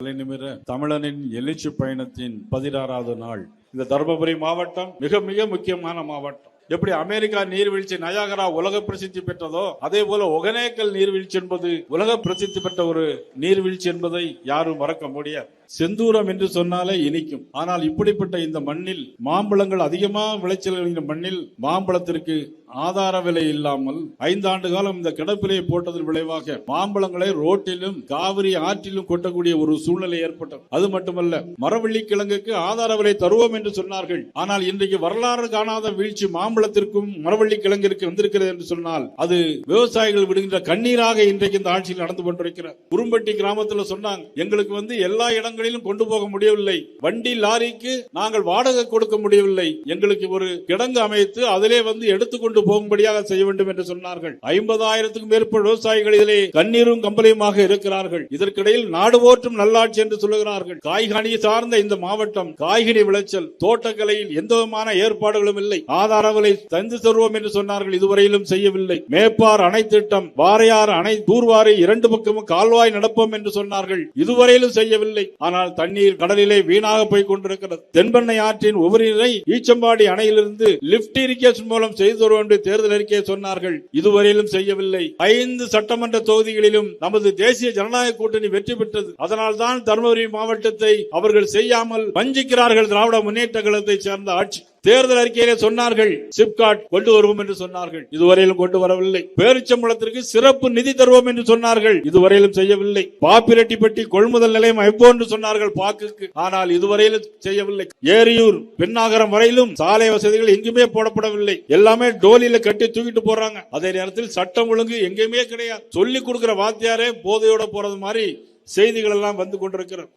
தலைநிமிர தமிழனின் எழுச்சி பயணத்தின் 16வது நாள். இந்த தர்மபுரி மாவட்டம் மிக மிக முக்கியமான மாவட்டம். எப்படி அமெரிக்கா நீர்வீழ்ச்சி நயாகரா உலக பிரசித்தி பெற்றதோ அதே போல ஒகனேக்கல் நீர்வீழ்ச்சி என்பது உலக பிரசித்தி பெற்ற ஒரு நீர்வீழ்ச்சி என்பதை யாரும் மறக்க முடியாது. செந்தூரம் என்று சொன்னாலே இனிக்கும். ஆனால் இப்படிப்பட்ட இந்த மண்ணில் மாம்பழங்கள் அதிகமாக விளைச்சல் மண்ணில் மாம்பழத்திற்கு ஆதார விலை இல்லாமல் 5 ஆண்டு காலம் இந்த கிடப்பிலே போட்டதன் விளைவாக மாம்பழங்களை ரோட்டிலும் காவிரி ஆற்றிலும் கொட்டக்கூடிய ஒரு சூழ்நிலை ஏற்பட்டது. அது மட்டுமல்ல, மரவள்ளி கிழங்குக்கு ஆதார விலை தருவோம் என்று சொன்னார்கள். ஆனால் இன்றைக்கு வரலாறு காணாத வீழ்ச்சி மாம்பழத்திற்கும் மரவள்ளி கிழங்கிற்கு வந்திருக்கிறது என்று சொன்னால் அது விவசாயிகள் விடுகின்ற கண்ணீராக இன்றைக்கு இந்த ஆட்சியில் நடந்து கொண்டிருக்கிறார். குரும்பட்டி கிராமத்தில் சொன்னாங்க, எங்களுக்கு எல்லா இடங்களிலும் கொண்டு போக முடியவில்லை, வண்டி லாரிக்கு நாங்கள் வாடகை கொடுக்க முடியவில்லை, எங்களுக்கு ஒரு கிடங்கு அமைத்து அதிலே எடுத்துக்கொண்டு போகும்படியாக செய்ய வேண்டும் என்று சொன்னார்கள். 50,000க்கும் மேற்பட்ட விவசாயிகள் இதிலே கண்ணீரும் கம்பளையுமாக இருக்கிறார்கள். இதற்கிடையில் நாடு போற்றும் நல்லாட்சி என்று சொல்லுகிறார்கள். காய்கனி சார்ந்த இந்த மாவட்டம் காய்கனி விளைச்சல் தோட்டக்கலையில் எந்த விதமான ஏற்பாடுகளும் இல்லை. ஆதார விலை தந்து தருவோம் என்று சொன்னார்கள், இதுவரையிலும் செய்யவில்லை. மேப்பார் அணை திட்டம், வாரையாறு அணை தூர்வாரி 2 பக்கமும் கால்வாய் நடப்போம் என்று சொன்னார்கள், இதுவரையிலும் செய்யவில்லை. ஆனால் தண்ணீர் கடலிலே வீணாக போய் கொண்டிருக்கிறது. தென்பெண்ணை ஆற்றின் உபரிநீரை ஈச்சம்பாடி அணையிலிருந்து லிப்ட் இரிகேஷன் மூலம் செய்து தருவோம் தேர்தல் அறிக்கையை சொன்னார்கள், இதுவரையிலும் செய்யவில்லை. 5 சட்டமன்ற தொகுதிகளிலும் நமது தேசிய ஜனநாயக கூட்டணி வெற்றி பெற்றது. அதனால்தான் தர்மபுரி மாவட்டத்தை அவர்கள் செய்யாமல் வஞ்சிக்கிறார்கள். திராவிட முன்னேற்ற கழகத்தை சேர்ந்த ஆட்சி தேர்தல் அறிக்கையிலே சொன்னார்கள், சிப்காட் கொண்டு வருவோம் என்று சொன்னார்கள், இதுவரையிலும் கொண்டு வரவில்லை. பேரிச்சம்பளத்திற்கு சிறப்பு நிதி தருவோம் என்று சொன்னார்கள், இதுவரையிலும் செய்யவில்லை. பாப்பிரெட்டிப்பட்டி கொள்முதல் நிலையம் அமைப்போம் என்று சொன்னார்கள் பாக்குக்கு, ஆனால் இதுவரையிலும் செய்யவில்லை. ஏரியூர் பெண்ணாகரம் வரையிலும் சாலை வசதிகள் எங்குமே போடப்படவில்லை. எல்லாமே டோலியில கட்டி தூக்கிட்டு போறாங்க. அதே நேரத்தில் சட்டம் ஒழுங்கு எங்கேயுமே கிடையாது. சொல்லிக் கொடுக்கிற வாத்தியாரே போதையோட போறது மாதிரி செய்திகள் எல்லாம் வந்து கொண்டிருக்கிறது.